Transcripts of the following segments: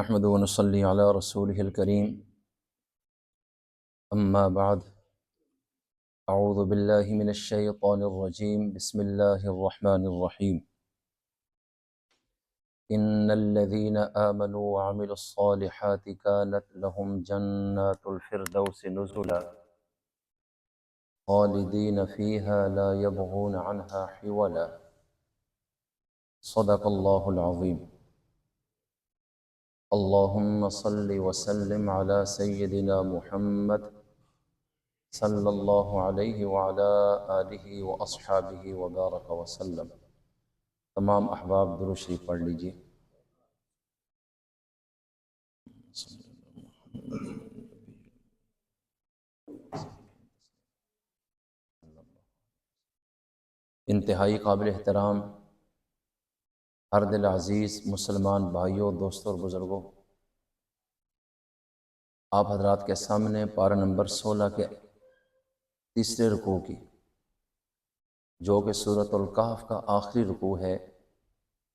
نحمد ونصلي على رسوله الكريم أما بعد أعوذ بالله من الشيطان الرجيم بسم الله الرحمن الرحيم إن الذين آمنوا وعملوا الصالحات كانت لهم جنات الفردوس نزلا خالدين فيها لا يبغون عنها حولا صدق الله العظيم اللهم صل وسلم على سيدنا محمد صلی اللہ علیہ وعلی آلہ واصحابہ وبارک وسلم۔ تمام احباب درود شریف پڑھ لیجیے۔ انتہائی قابل احترام ہر دل عزیز مسلمان بھائیوں، دوستوں اور بزرگوں، آپ حضرات کے سامنے پارہ نمبر 16 کے تیسرے رکوع کی، جو کہ سورۃ الکہف کا آخری رکوع ہے،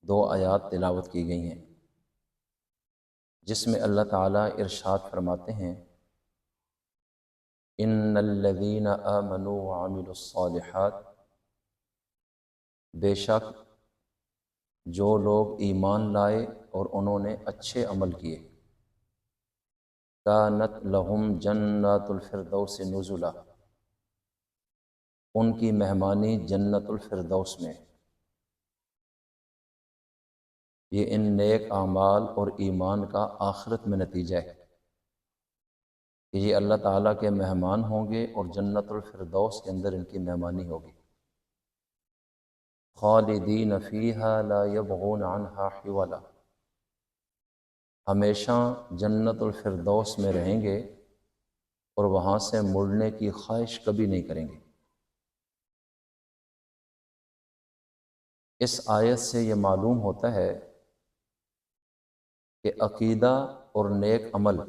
2 آیات تلاوت کی گئی ہیں، جس میں اللہ تعالیٰ ارشاد فرماتے ہیں: ان الذین آمنوا وعملوا الصالحات، بے شک جو لوگ ایمان لائے اور انہوں نے اچھے عمل کیے، کانت لہم جنات الفردوس نزلا، ان کی مہمانی جنت الفردوس میں۔ یہ ان نیک اعمال اور ایمان کا آخرت میں نتیجہ ہے کہ یہ اللہ تعالیٰ کے مہمان ہوں گے اور جنت الفردوس کے اندر ان کی مہمانی ہوگی۔ خالدین فیہا لا یبغون عنہا حولا، ہمیشہ جنت الفردوس میں رہیں گے اور وہاں سے مڑنے کی خواہش کبھی نہیں کریں گے۔ اس آیت سے یہ معلوم ہوتا ہے کہ عقیدہ اور نیک عمل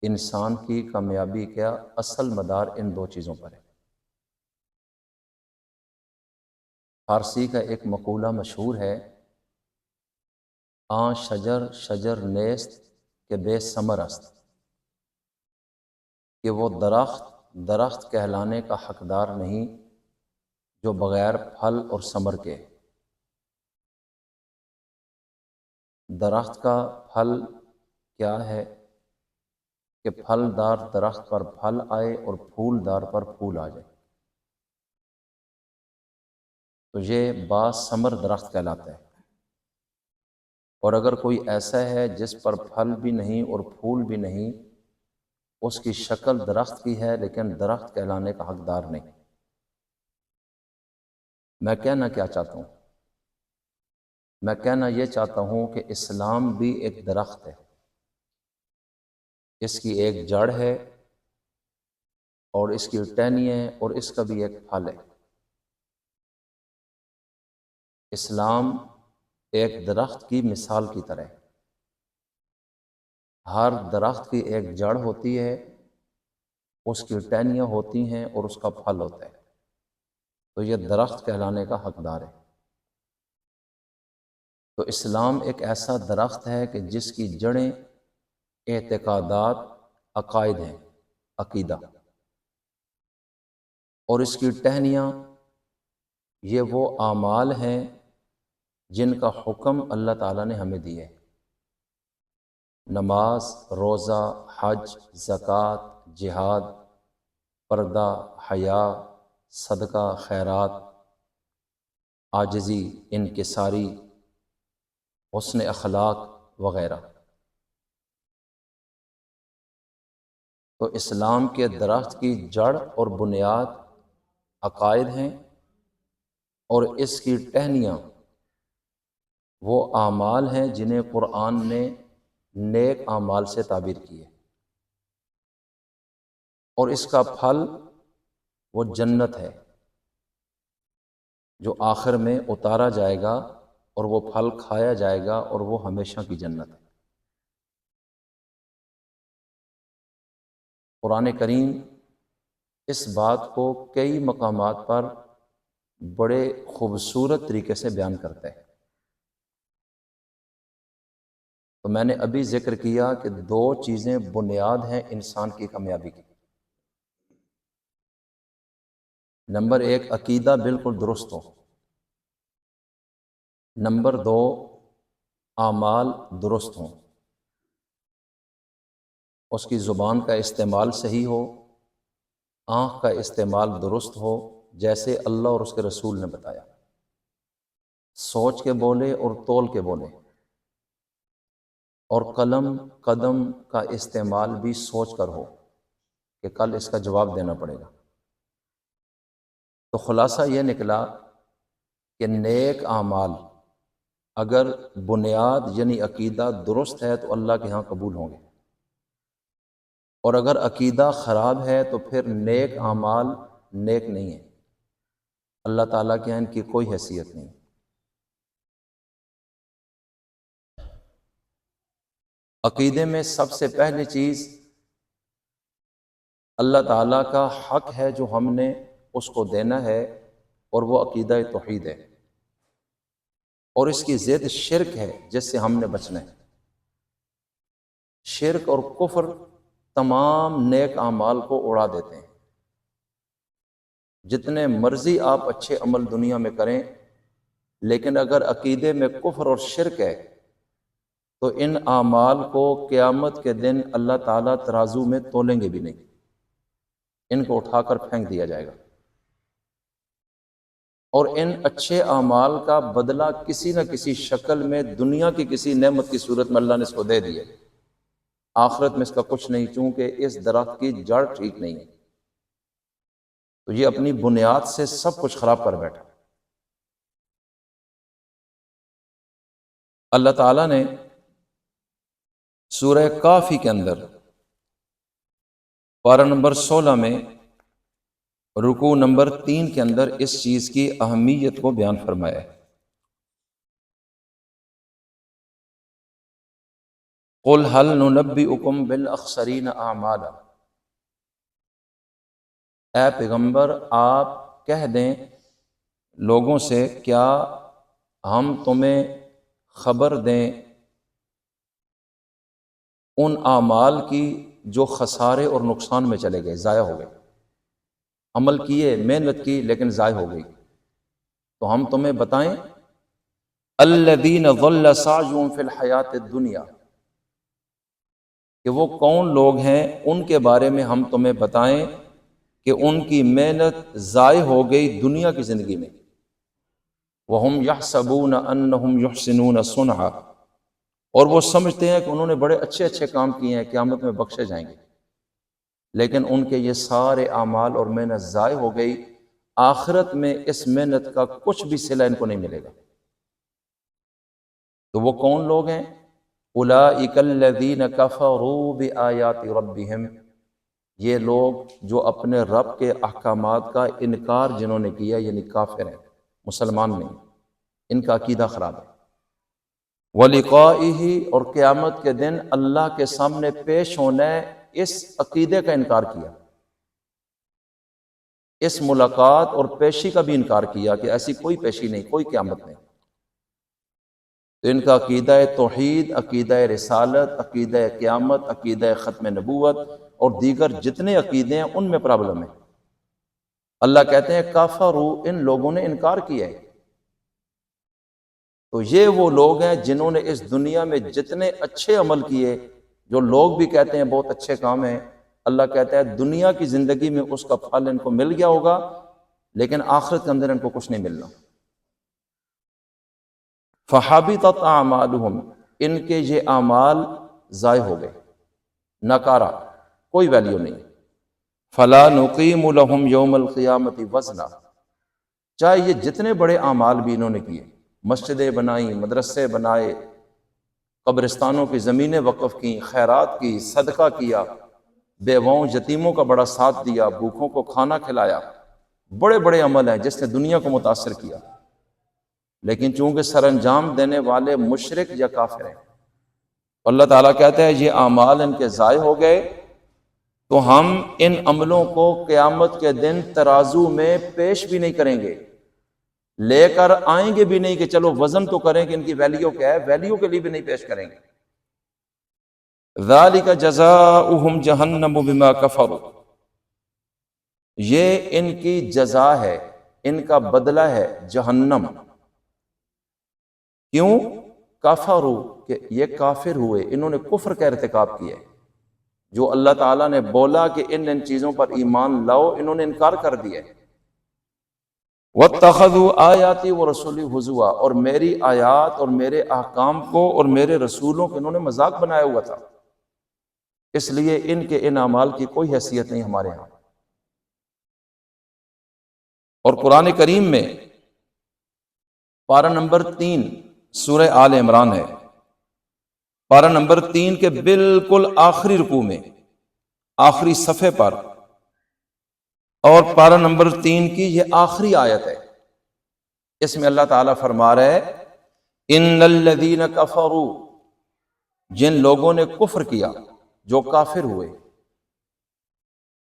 انسان کی کامیابی کا اصل مدار ان 2 چیزوں پر ہے۔ فارسی کا ایک مقولہ مشہور ہے: آں شجر شجر نیست کہ بے ثمر است، کہ وہ درخت درخت کہلانے کا حقدار نہیں جو بغیر پھل اور ثمر کے۔ درخت کا پھل کیا ہے کہ پھل دار درخت پر پھل آئے اور پھول دار پر پھول آ جائے، تو یہ با ثمر درخت کہلاتا ہے۔ اور اگر کوئی ایسا ہے جس پر پھل بھی نہیں اور پھول بھی نہیں، اس کی شکل درخت کی ہے لیکن درخت کہلانے کا حقدار نہیں۔ میں کہنا کیا چاہتا ہوں؟ میں کہنا یہ چاہتا ہوں کہ اسلام بھی ایک درخت ہے، اس کی ایک جڑ ہے اور اس کی ٹہنیاں ہیں اور اس کا بھی ایک پھل ہے۔ اسلام ایک درخت کی مثال کی طرح ہے۔ ہر درخت کی ایک جڑ ہوتی ہے، اس کی ٹہنیاں ہوتی ہیں اور اس کا پھل ہوتا ہے، تو یہ درخت کہلانے کا حقدار ہے۔ تو اسلام ایک ایسا درخت ہے کہ جس کی جڑیں اعتقادات، عقائد ہیں، عقیدہ، اور اس کی ٹہنیاں یہ وہ اعمال ہیں جن کا حکم اللہ تعالیٰ نے ہمیں دیا ہے: نماز، روزہ، حج، زکوٰۃ، جہاد، پردہ، حیا، صدقہ، خیرات، عاجزی، انکساری، حسن اخلاق وغیرہ۔ تو اسلام کے درخت کی جڑ اور بنیاد عقائد ہیں، اور اس کی ٹہنیاں وہ اعمال ہیں جنہیں قرآن نے نیک اعمال سے تعبیر کی ہے، اور اس کا پھل وہ جنت ہے جو آخر میں اتارا جائے گا اور وہ پھل کھایا جائے گا اور وہ ہمیشہ کی جنت ہے۔ قرآن کریم اس بات کو کئی مقامات پر بڑے خوبصورت طریقے سے بیان کرتا ہے۔ تو میں نے ابھی ذکر کیا کہ دو چیزیں بنیاد ہیں انسان کی کامیابی کی۔ نمبر ایک، عقیدہ بالکل درست ہو۔ نمبر دو، اعمال درست ہوں، اس کی زبان کا استعمال صحیح ہو، آنکھ کا استعمال درست ہو جیسے اللہ اور اس کے رسول نے بتایا، سوچ کے بولے اور تول کے بولے، اور قدم کا استعمال بھی سوچ کر ہو کہ کل اس کا جواب دینا پڑے گا۔ تو خلاصہ یہ نکلا کہ نیک اعمال اگر بنیاد یعنی عقیدہ درست ہے تو اللہ کے ہاں قبول ہوں گے، اور اگر عقیدہ خراب ہے تو پھر نیک اعمال نیک نہیں ہیں، اللہ تعالیٰ کے ہاں ان کی کوئی حیثیت نہیں۔ عقیدے میں سب سے پہلی چیز اللہ تعالیٰ کا حق ہے جو ہم نے اس کو دینا ہے، اور وہ عقیدہ توحید ہے، اور اس کی ضد شرک ہے جس سے ہم نے بچنا ہے۔ شرک اور کفر تمام نیک اعمال کو اڑا دیتے ہیں۔ جتنے مرضی آپ اچھے عمل دنیا میں کریں، لیکن اگر عقیدے میں کفر اور شرک ہے تو ان اعمال کو قیامت کے دن اللہ تعالیٰ ترازو میں تولیں گے بھی نہیں، ان کو اٹھا کر پھینک دیا جائے گا، اور ان اچھے اعمال کا بدلہ کسی نہ کسی شکل میں دنیا کی کسی نعمت کی صورت میں اللہ نے اس کو دے دیا، آخرت میں اس کا کچھ نہیں، چونکہ اس درخت کی جڑ ٹھیک نہیں ہے، تو یہ اپنی بنیاد سے سب کچھ خراب کر بیٹھا۔ اللہ تعالیٰ نے سورہ کافی کے اندر پارہ نمبر 16 میں رکوع نمبر 3 کے اندر اس چیز کی اہمیت کو بیان فرمایا ہے۔ قُلْ هَلْ نُنَبِّئُكُمْ بِالْأَخْسَرِينَ أَعْمَالًا، اے پیغمبر آپ کہہ دیں لوگوں سے، کیا ہم تمہیں خبر دیں ان اعمال کی جو خسارے اور نقصان میں چلے گئے، ضائع ہو گئے، عمل کیے، محنت کی لیکن ضائع ہو گئی، تو ہم تمہیں بتائیں الذین ضل سعیہم فی الحیات الدنیا، کہ وہ کون لوگ ہیں ان کے بارے میں ہم تمہیں بتائیں کہ ان کی محنت ضائع ہو گئی دنیا کی زندگی میں، وَهُمْ يَحْسَبُونَ أَنَّهُمْ يُحْسِنُونَ صُنْعًا، اور وہ سمجھتے ہیں کہ انہوں نے بڑے اچھے اچھے کام کیے ہیں، قیامت میں بخشے جائیں گے، لیکن ان کے یہ سارے اعمال اور محنت ضائع ہو گئی، آخرت میں اس محنت کا کچھ بھی صلہ ان کو نہیں ملے گا۔ تو وہ کون لوگ ہیں؟ اولئک الذین کفروا بآیات ربہم، یہ لوگ جو اپنے رب کے احکامات کا انکار جنہوں نے کیا، یعنی کافر ہیں، مسلمان نہیں، ان کا عقیدہ خراب ہے۔ وَلِقَائِهِ، اور قیامت کے دن اللہ کے سامنے پیش ہونا ہے، اس عقیدے کا انکار کیا، اس ملاقات اور پیشی کا بھی انکار کیا کہ ایسی کوئی پیشی نہیں، کوئی قیامت نہیں۔ تو ان کا عقیدہ توحید، عقیدہ رسالت، عقیدہ قیامت، عقیدہ ختم نبوت اور دیگر جتنے عقیدے ہیں ان میں پرابلم ہے۔ اللہ کہتے ہیں کافروا، ان لوگوں نے انکار کیا ہے۔ تو یہ وہ لوگ ہیں جنہوں نے اس دنیا میں جتنے اچھے عمل کیے، جو لوگ بھی کہتے ہیں بہت اچھے کام ہیں، اللہ کہتا ہے دنیا کی زندگی میں اس کا پھل ان کو مل گیا ہوگا، لیکن آخرت کے اندر ان کو کچھ نہیں ملنا۔ فَحَبِطَتْ أَعْمَالُهُمْ، ان کے یہ اعمال ضائع ہو گئے، ناکارہ، کوئی ویلیو نہیں۔ فَلَا نُقِيمُ لَهُمْ يَوْمَ الْقِيَامَةِ وَزْنًا، چاہے یہ جتنے بڑے اعمال بھی انہوں نے کیے، مسجدیں بنائیں، مدرسے بنائے، قبرستانوں کی زمینیں وقف کی، خیرات کی، صدقہ کیا، بیواؤں یتیموں کا بڑا ساتھ دیا، بھوکوں کو کھانا کھلایا، بڑے بڑے عمل ہیں جس نے دنیا کو متاثر کیا، لیکن چونکہ سر انجام دینے والے مشرک یا کافر ہیں، اللہ تعالیٰ کہتا ہے یہ اعمال ان کے ضائع ہو گئے، تو ہم ان عملوں کو قیامت کے دن ترازو میں پیش بھی نہیں کریں گے، لے کر آئیں گے بھی نہیں کہ چلو وزن تو کریں کہ ان کی ویلیو کیا ہے، ویلیو کے لیے بھی نہیں پیش کریں گے۔ ذالک جزاؤہم جہنم بما کفروا، یہ ان کی جزا ہے، ان کا بدلہ ہے جہنم۔ کیوں؟ کفروا، کہ یہ کافر ہوئے، انہوں نے کفر کا ارتکاب کیا۔ جو اللہ تعالیٰ نے بولا کہ ان چیزوں پر ایمان لاؤ، انہوں نے انکار کر دیا۔ وَاتَّخَذُوا آیَاتِي وَرَسُولِي ہُزُوًا، اور میری آیات اور میرے احکام کو اور میرے رسولوں کو انہوں نے مذاق بنایا ہوا تھا، اس لیے ان کے ان اعمال کی کوئی حیثیت نہیں ہمارے ہاں۔ اور قرآن کریم میں پارہ نمبر 3 سورہ آل عمران ہے، پارہ نمبر 3 کے بالکل آخری رکوع میں، آخری صفحے پر، اور پارہ نمبر 3 کی یہ آخری آیت ہے، اس میں اللہ تعالیٰ فرما رہا ہے ان الذین کفروا، جن لوگوں نے کفر کیا، جو کافر ہوئے،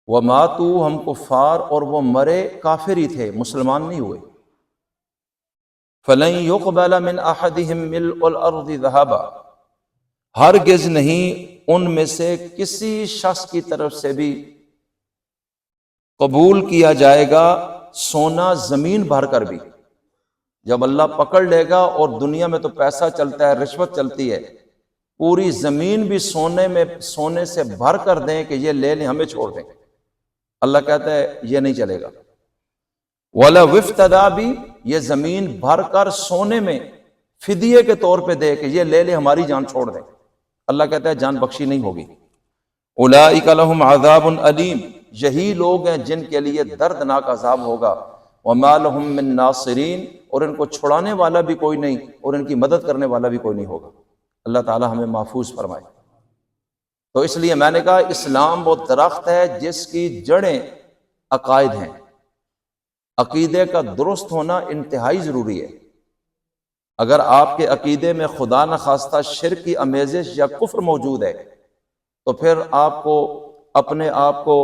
وماتوا، ہم کفار، اور وہ مرے کافر ہی تھے، مسلمان نہیں ہوئے، فلن يقبل من احدهم ملء الارض ذهبا، ہرگز نہیں ان میں سے کسی شخص کی طرف سے بھی قبول کیا جائے گا سونا زمین بھر کر بھی۔ جب اللہ پکڑ لے گا، اور دنیا میں تو پیسہ چلتا ہے، رشوت چلتی ہے، پوری زمین بھی سونے سے بھر کر دیں کہ یہ لے لیں، ہمیں چھوڑ دیں، اللہ کہتا ہے یہ نہیں چلے گا۔ وَلَوِ افْتَدَىٰ بھی، یہ زمین بھر کر سونے میں فدیے کے طور پہ دے کہ یہ لے لے، ہماری جان چھوڑ دیں، اللہ کہتا ہے جان بخشی نہیں ہوگی۔ اولئک لہم عذاب علیم، یہی لوگ ہیں جن کے لیے دردناک عذاب ہوگا۔ وما لہم من ناصرین، اور ان کو چھڑانے والا بھی کوئی نہیں، اور ان کی مدد کرنے والا بھی کوئی نہیں ہوگا۔ اللہ تعالی ہمیں محفوظ فرمائے۔ تو اس لیے میں نے کہا اسلام وہ درخت ہے جس کی جڑیں عقائد ہیں، عقیدے کا درست ہونا انتہائی ضروری ہے۔ اگر آپ کے عقیدے میں خدا نخواستہ شرک کی آمیزش یا کفر موجود ہے، تو پھر آپ کو اپنے آپ کو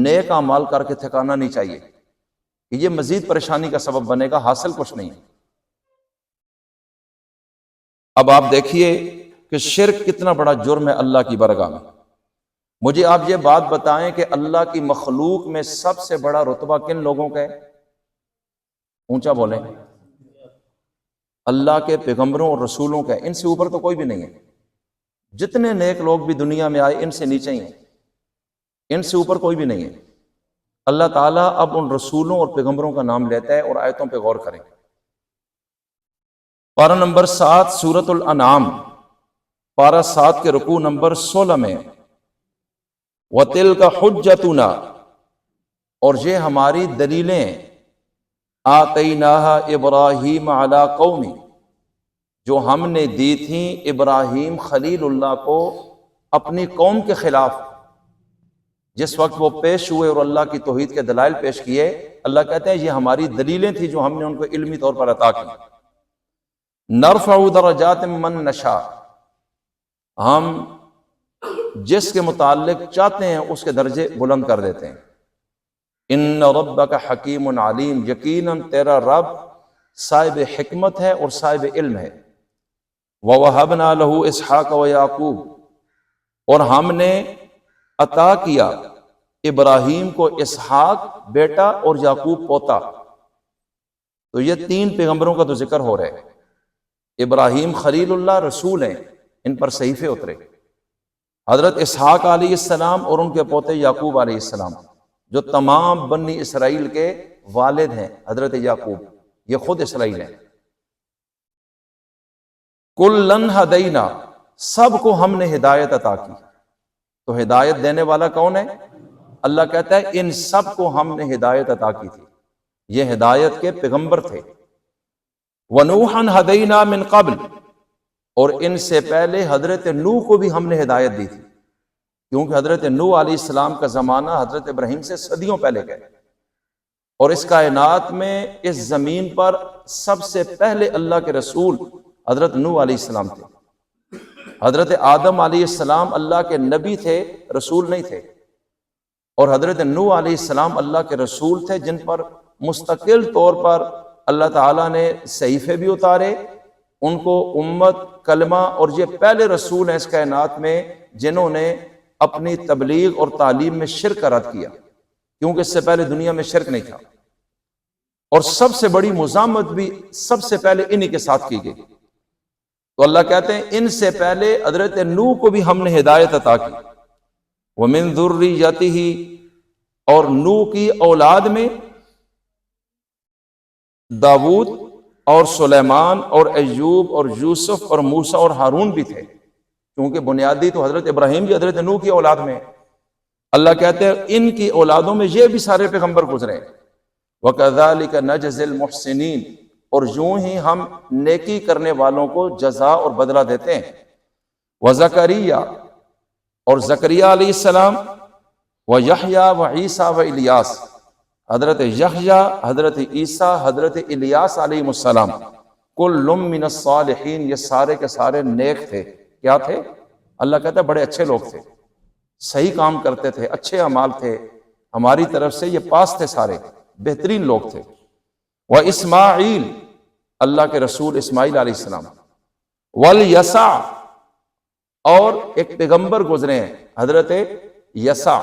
نیک اعمال کر کے تھکانا نہیں چاہیے، کہ یہ مزید پریشانی کا سبب بنے گا، حاصل کچھ نہیں۔ اب آپ دیکھیے کہ شرک کتنا بڑا جرم ہے اللہ کی بارگاہ میں۔ مجھے آپ یہ بات بتائیں کہ اللہ کی مخلوق میں سب سے بڑا رتبہ کن لوگوں کا ہے؟ اونچا بولیں۔ اللہ کے پیغمبروں اور رسولوں کا ہے، ان سے اوپر تو کوئی بھی نہیں ہے۔ جتنے نیک لوگ بھی دنیا میں آئے، ان سے نیچے ہی ہیں، ان سے اوپر کوئی بھی نہیں ہے۔ اللہ تعالیٰ اب ان رسولوں اور پیغمبروں کا نام لیتا ہے، اور آیتوں پہ غور کریں۔ پارہ نمبر 7 سورۃ الانعام، پارہ 7 کے رکوع نمبر 16 میں، وَتِلْكَ حُجَّتُنَا، اور یہ ہماری دلیلیں، آتَيْنَاهَا إِبْرَاهِيمَ عَلَىٰ قَوْمِ، جو ہم نے دی تھیں ابراہیم خلیل اللہ کو اپنی قوم کے خلاف۔ جس وقت وہ پیش ہوئے اور اللہ کی توحید کے دلائل پیش کیے، اللہ کہتے ہیں یہ ہماری دلیلیں تھیں جو ہم نے ان کو علمی طور پر عطا کی۔ نرفع درجات من نشاء، ہم جس کے متعلق چاہتے ہیں اس کے درجے بلند کر دیتے ہیں۔ ان ربک حکیم علیم، یقیناً تیرا رب صاحب حکمت ہے اور صاحب علم ہے۔ وَوَهَبْنَا لَهُ إِسْحَاقَ وَيَعْقُوبَ، اور ہم نے عطا کیا ابراہیم کو اسحاق بیٹا اور یعقوب پوتا۔ تو یہ 3 پیغمبروں کا تو ذکر ہو رہا ہے۔ ابراہیم خلیل اللہ رسول ہیں، ان پر صحیفے اترے۔ حضرت اسحاق علیہ السلام اور ان کے پوتے یعقوب علیہ السلام، جو تمام بنی اسرائیل کے والد ہیں، حضرت یعقوب یہ خود اسرائیل ہیں۔ کُلًّا ہدینا، سب کو ہم نے ہدایت عطا کی۔ تو ہدایت دینے والا کون ہے؟ اللہ کہتا ہے ان سب کو ہم نے ہدایت عطا کی تھی، یہ ہدایت کے پیغمبر تھے۔ وَنُوحًا ہدینا من قبل، اور ان سے پہلے حضرت نوح کو بھی ہم نے ہدایت دی تھی، کیونکہ حضرت نوح علیہ السلام کا زمانہ حضرت ابراہیم سے صدیوں پہلے کا ہے، اور اس کائنات میں اس زمین پر سب سے پہلے اللہ کے رسول حضرت نوح علیہ السلام تھے۔ حضرت آدم علیہ السلام اللہ کے نبی تھے، رسول نہیں تھے، اور حضرت نوح علیہ السلام اللہ کے رسول تھے، جن پر مستقل طور پر اللہ تعالیٰ نے صحیفے بھی اتارے، ان کو امت، کلمہ، اور یہ پہلے رسول ہیں اس کائنات میں جنہوں نے اپنی تبلیغ اور تعلیم میں شرک کا رد کیا، کیونکہ اس سے پہلے دنیا میں شرک نہیں تھا، اور سب سے بڑی مزاحمت بھی سب سے پہلے انہی کے ساتھ کی گئی۔ تو اللہ کہتے ہیں ان سے پہلے حضرت نوح کو بھی ہم نے ہدایت عطا کی، وَمِن ذُرِّيَّتِهِ، اور نوح کی اولاد میں داود اور سلیمان اور ایوب اور یوسف اور موسیٰ اور ہارون بھی تھے، کیونکہ بنیادی تو حضرت ابراہیم بھی حضرت نوح کی اولاد میں ہے۔ اللہ کہتے ہیں ان کی اولادوں میں یہ بھی سارے پیغمبر گزرے، وَكَذَلِكَ نَجْزِي الْمُحْسِنِينَ، اور یوں ہی ہم نیکی کرنے والوں کو جزا اور بدلہ دیتے ہیں۔ وَزَكَرِيَّا، اور زکریا علیہ السلام، وَيَحْيَا وَعِيسَى وَإِلْيَاس، حضرت یحییٰ، حضرت عیسیٰ، حضرت الیاس علیہ السلام، کل من الصالحین، یہ سارے کے سارے نیک تھے۔ کیا تھے؟ اللہ کہتا ہے بڑے اچھے لوگ تھے، صحیح کام کرتے تھے، اچھے اعمال تھے، ہماری طرف سے یہ پاس تھے، سارے بہترین لوگ تھے۔ وَإِسماعیل، اللہ کے رسول اسماعیل علیہ السلام، وَالْيَسَعَ، اور ایک پیغمبر گزرے ہیں حضرت یسع،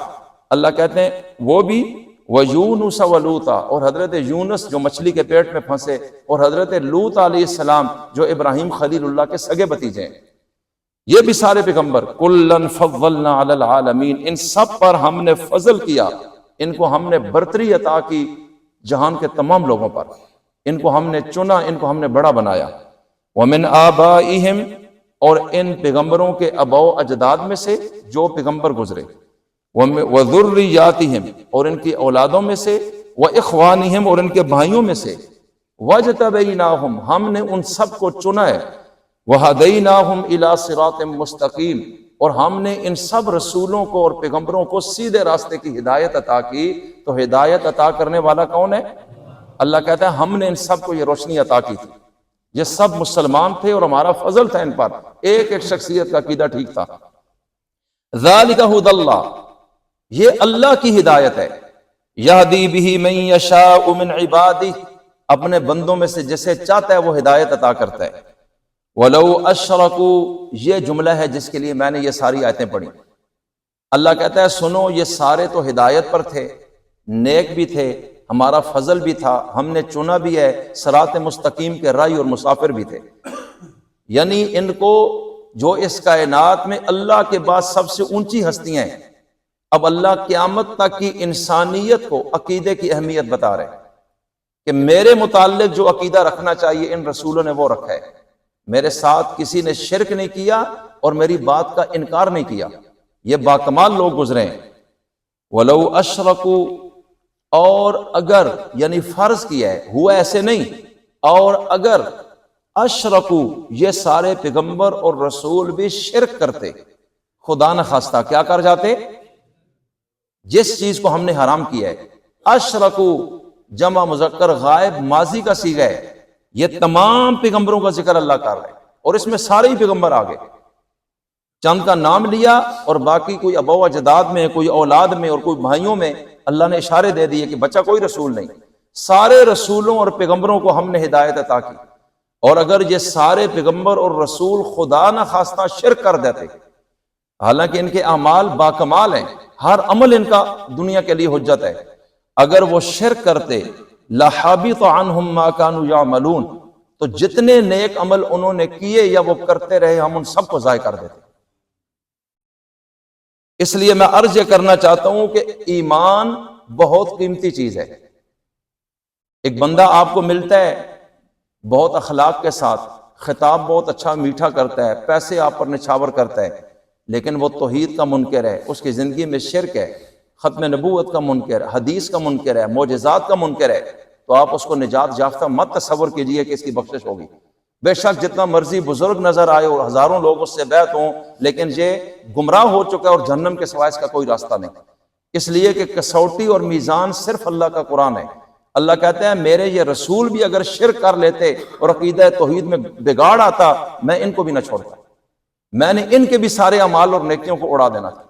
اللہ کہتے ہیں وہ بھی، وَيُونُسَ وَلُوطَ، اور حضرت یونس جو مچھلی کے پیٹ میں پھنسے، اور حضرت لوط علیہ السلام جو ابراہیم خلیل اللہ کے سگے بتیجے ہیں، یہ بھی سارے پیغمبر۔ کُلًّا فَضَّلْنَا عَلَى الْعَالَمِينَ، ان سب پر ہم نے فضل کیا، ان کو ہم نے برتری عطا کی جہان کے تمام لوگوں پر، ان کو ہم نے چنا، ان کو ہم نے بڑا بنایا۔ وَمِنْ آبَائِهِمْ، اور ان پیغمبروں کے آباء و اجداد میں سے جو پیغمبر گزرے، وَذُرِّيَّاتِهِمْ، اور ان کی اولادوں میں سے، وَإِخْوَانِهِمْ، اور ان کے بھائیوں میں سے، وَاجْتَبَيْنَاهُمْ، ہم نے ان سب کو چنا ہے، وَهَدَيْنَاهُمْ إِلَىٰ صِرَاطٍ مُسْتَقِيمٍ، اور ہم نے ان سب رسولوں کو اور پیغمبروں کو سیدھے راستے کی ہدایت عطا کی۔ تو ہدایت عطا کرنے والا کون ہے؟ اللہ کہتا ہے ہم نے ان سب کو یہ روشنی عطا کی تھی، یہ سب مسلمان تھے اور ہمارا فضل تھا ان پر، ایک ایک شخصیت کا عقیدہ ٹھیک تھا۔ ذَلِكَ هُدَى اللَّهِ، یہ اللہ کی ہدایت ہے، یہدی بہ من یشاء من عبادہ، اپنے بندوں میں سے جسے چاہتا ہے وہ ہدایت عطا کرتا ہے۔ وَلَوْ أَشْرَكُوا، یہ جملہ ہے جس کے لیے میں نے یہ ساری آیتیں پڑھی۔ اللہ کہتا ہے سنو، یہ سارے تو ہدایت پر تھے، نیک بھی تھے، ہمارا فضل بھی تھا، ہم نے چنا بھی ہے، صراط مستقیم کے راہی اور مسافر بھی تھے۔ یعنی ان کو جو اس کائنات میں اللہ کے بعد سب سے اونچی ہستیاں ہیں، اب اللہ قیامت تک کی انسانیت کو عقیدے کی اہمیت بتا رہے ہیں کہ میرے متعلق جو عقیدہ رکھنا چاہیے ان رسولوں نے وہ رکھا ہے، میرے ساتھ کسی نے شرک نہیں کیا اور میری بات کا انکار نہیں کیا، یہ باکمال لوگ گزرے ہیں۔ وَلَوْ أَشْرَكُوا، اور اگر، یعنی فرض کیا ہے، ہوا ایسے نہیں، اور اگر اشرکو، یہ سارے پیغمبر اور رسول بھی شرک کرتے، خدا نہ خواستہ کیا کر جاتے؟ جس چیز کو ہم نے حرام کیا ہے۔ اشرکو جمع مذکر غائب ماضی کا صیغہ ہے، یہ تمام پیغمبروں کا ذکر اللہ کر رہا ہے، اور اس میں سارے ہی پیغمبر آ گئے، چند کا نام لیا اور باقی کوئی اباء و اجداد میں، کوئی اولاد میں اور کوئی بھائیوں میں اللہ نے اشارے دے دیے کہ بچہ کوئی رسول نہیں، سارے رسولوں اور پیغمبروں کو ہم نے ہدایت عطا کی۔ اور اگر یہ سارے پیغمبر اور رسول خدا نہ خواستہ شرک کر دیتے، حالانکہ ان کے اعمال باکمال ہیں، ہر عمل ان کا دنیا کے لیے حجت ہے، اگر وہ شرک کرتے لَحَبِطَ عَنْهُمْ مَا كَانُوا يَعْمَلُونَ، تو جتنے نیک عمل انہوں نے کیے یا وہ کرتے رہے ہم ان سب کو ضائع کر دیتے۔ اس لیے میں عرض یہ کرنا چاہتا ہوں کہ ایمان بہت قیمتی چیز ہے۔ ایک بندہ آپ کو ملتا ہے بہت اخلاق کے ساتھ، خطاب بہت اچھا میٹھا کرتا ہے، پیسے آپ پر نچھاور کرتا ہے، لیکن وہ توحید کا منکر ہے، اس کی زندگی میں شرک ہے، ختم نبوت کا منکر، حدیث کا منکر ہے، معجزات کا منکر ہے، تو آپ اس کو نجات یافتہ مت تصور کیجئے کہ اس کی بخشش ہوگی۔ بے شک جتنا مرضی بزرگ نظر آئے اور ہزاروں لوگ اس سے بیعت ہوں، لیکن یہ گمراہ ہو چکا ہے اور جہنم کے سوائے اس کا کوئی راستہ نہیں، اس لیے کہ کسوٹی اور میزان صرف اللہ کا قرآن ہے۔ اللہ کہتا ہے میرے یہ رسول بھی اگر شرک کر لیتے اور عقیدہ توحید میں بگاڑ آتا، میں ان کو بھی نہ چھوڑتا، میں نے ان کے بھی سارے اعمال اور نیکیوں کو اڑا دینا تھا۔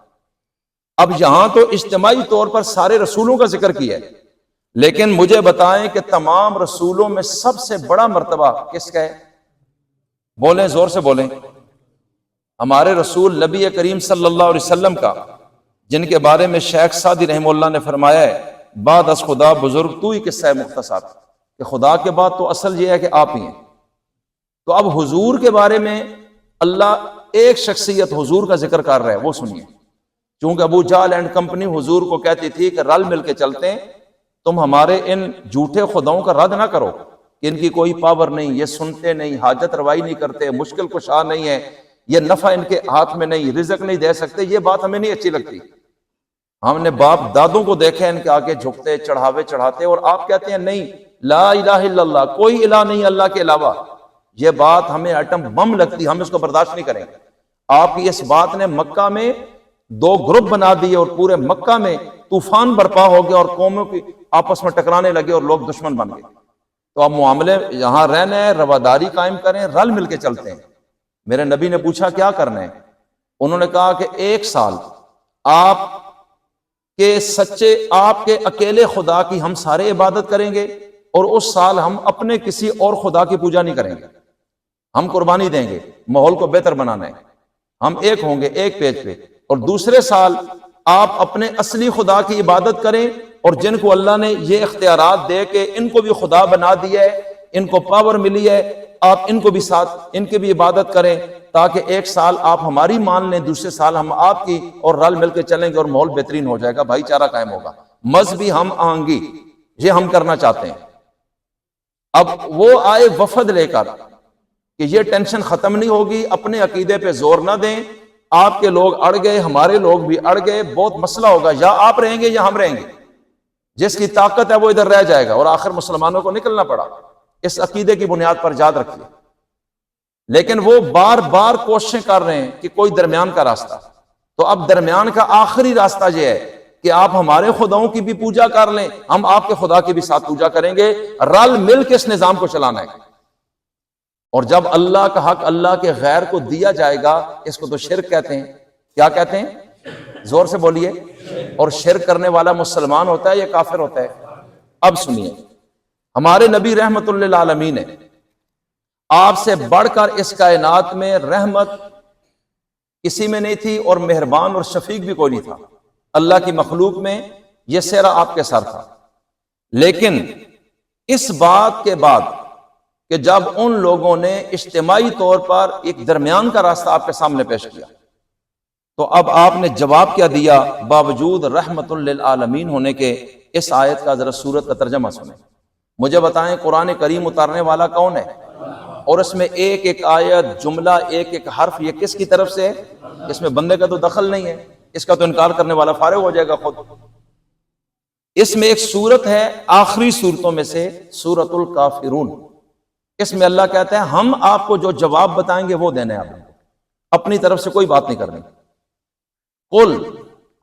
اب یہاں تو اجتماعی طور پر سارے رسولوں کا ذکر کیا ہے، لیکن مجھے بتائیں کہ تمام رسولوں میں سب سے بڑا مرتبہ کس کا ہے؟ بولیں، زور سے بولیں۔ ہمارے رسول نبی کریم صلی اللہ علیہ وسلم کا، جن کے بارے میں شیخ سعدی رحمہ اللہ نے فرمایا ہے بعد از خدا بزرگ تو ہی قصہ مختصر، کہ خدا کے بعد تو اصل یہ ہے کہ آپ ہی ہیں۔ تو اب حضور کے بارے میں اللہ ایک شخصیت حضور کا ذکر کر رہا ہے، وہ سنیے۔ چونکہ ابو جہل اینڈ کمپنی حضور کو کہتی تھی کہ رل مل کے چلتے ہیں، تم ہمارے ان جھوٹے خداؤں کا رد نہ کرو کہ ان کی کوئی پاور نہیں، یہ سنتے نہیں، حاجت روائی نہیں کرتے، مشکل کشا نہیں ہے، یہ نفع ان کے ہاتھ میں نہیں، رزق نہیں دے سکتے، یہ بات ہمیں نہیں اچھی لگتی۔ ہم نے باپ دادوں کو دیکھا ان کے آگے جھکتے چڑھاوے چڑھاتے، اور آپ کہتے ہیں نہیں لا الہ الا اللہ، کوئی الہ نہیں اللہ کے علاوہ۔ یہ بات ہمیں ایٹم بم لگتی، ہم اس کو برداشت نہیں کریں گے۔ آپ کی اس بات نے مکہ میں دو گروپ بنا دیے اور پورے مکہ میں طوفان برپا ہو گیا اور قوموں کی آپس میں ٹکرانے لگے اور لوگ دشمن بن گئے۔ تو اب معاملے یہاں رہنا ہے، رواداری قائم کریں، رل مل کے چلتے ہیں۔ میرے نبی نے پوچھا کیا کرنا ہے؟ انہوں نے کہا کہ 1 سال آپ کے سچے، آپ کے اکیلے خدا کی ہم سارے عبادت کریں گے، اور اس سال ہم اپنے کسی اور خدا کی پوجا نہیں کریں گے، ہم قربانی دیں گے، ماحول کو بہتر بنانا ہے، ہم ایک ہوں گے ایک پیج پہ۔ اور دوسرے سال آپ اپنے اصلی خدا کی عبادت کریں، اور جن کو اللہ نے یہ اختیارات دے کہ ان کو بھی خدا بنا دیا ہے، ان کو پاور ملی ہے، آپ ان کو بھی ساتھ ان کی بھی عبادت کریں، تاکہ 1 سال آپ ہماری مان لیں، دوسرے سال ہم آپ کی، اور رل مل کے چلیں گے اور ماحول بہترین ہو جائے گا، بھائی چارہ قائم ہوگا، مذہبی ہم آہنگی، یہ ہم کرنا چاہتے ہیں۔ اب وہ آئے وفد لے کر کہ یہ ٹینشن ختم نہیں ہوگی، اپنے عقیدے پہ زور نہ دیں، آپ کے لوگ اڑ گئے، ہمارے لوگ بھی اڑ گئے، بہت مسئلہ ہوگا، یا آپ رہیں گے یا ہم رہیں گے، جس کی طاقت ہے وہ ادھر رہ جائے گا۔ اور آخر مسلمانوں کو نکلنا پڑا، اس عقیدے کی بنیاد پر یاد رکھیے۔ لیکن وہ بار بار کوششیں کر رہے ہیں کہ کوئی درمیان کا راستہ، تو اب درمیان کا آخری راستہ یہ ہے کہ آپ ہمارے خداؤں کی بھی پوجا کر لیں، ہم آپ کے خدا کی بھی ساتھ پوجا کریں گے، رل مل کے اس نظام کو چلانا ہے۔ اور جب اللہ کا حق اللہ کے غیر کو دیا جائے گا، اس کو تو شرک کہتے ہیں۔ کیا کہتے ہیں؟ زور سے بولیے۔ اور شرک کرنے والا مسلمان ہوتا ہے یا کافر ہوتا ہے؟ اب سنیے، ہمارے نبی رحمت للعالمین ہے، آپ سے بڑھ کر اس کائنات میں رحمت کسی میں نہیں تھی، اور مہربان اور شفیق بھی کوئی نہیں تھا۔ اللہ کی مخلوق میں یہ سہرا آپ کے سر تھا۔ لیکن اس بات کے بعد کہ جب ان لوگوں نے اجتماعی طور پر ایک درمیان کا راستہ آپ کے سامنے پیش کیا، تو اب آپ نے جواب کیا دیا باوجود رحمت للعالمین ہونے کے؟ اس آیت کا ذرا سورت کا ترجمہ سنیں، مجھے بتائیں قرآن کریم اتارنے والا کون ہے؟ اور اس میں ایک ایک آیت، جملہ، ایک ایک حرف، یہ کس کی طرف سے ہے؟ اس میں بندے کا تو دخل نہیں ہے، اس کا تو انکار کرنے والا فارغ ہو جائے گا خود۔ اس میں ایک سورت ہے آخری سورتوں میں سے، سورۃ الکافرون۔ اس میں اللہ کہتا ہے ہم آپ کو جو جواب بتائیں گے وہ دینا ہے، آپ اپنی طرف سے کوئی بات نہیں کرنی۔ قل،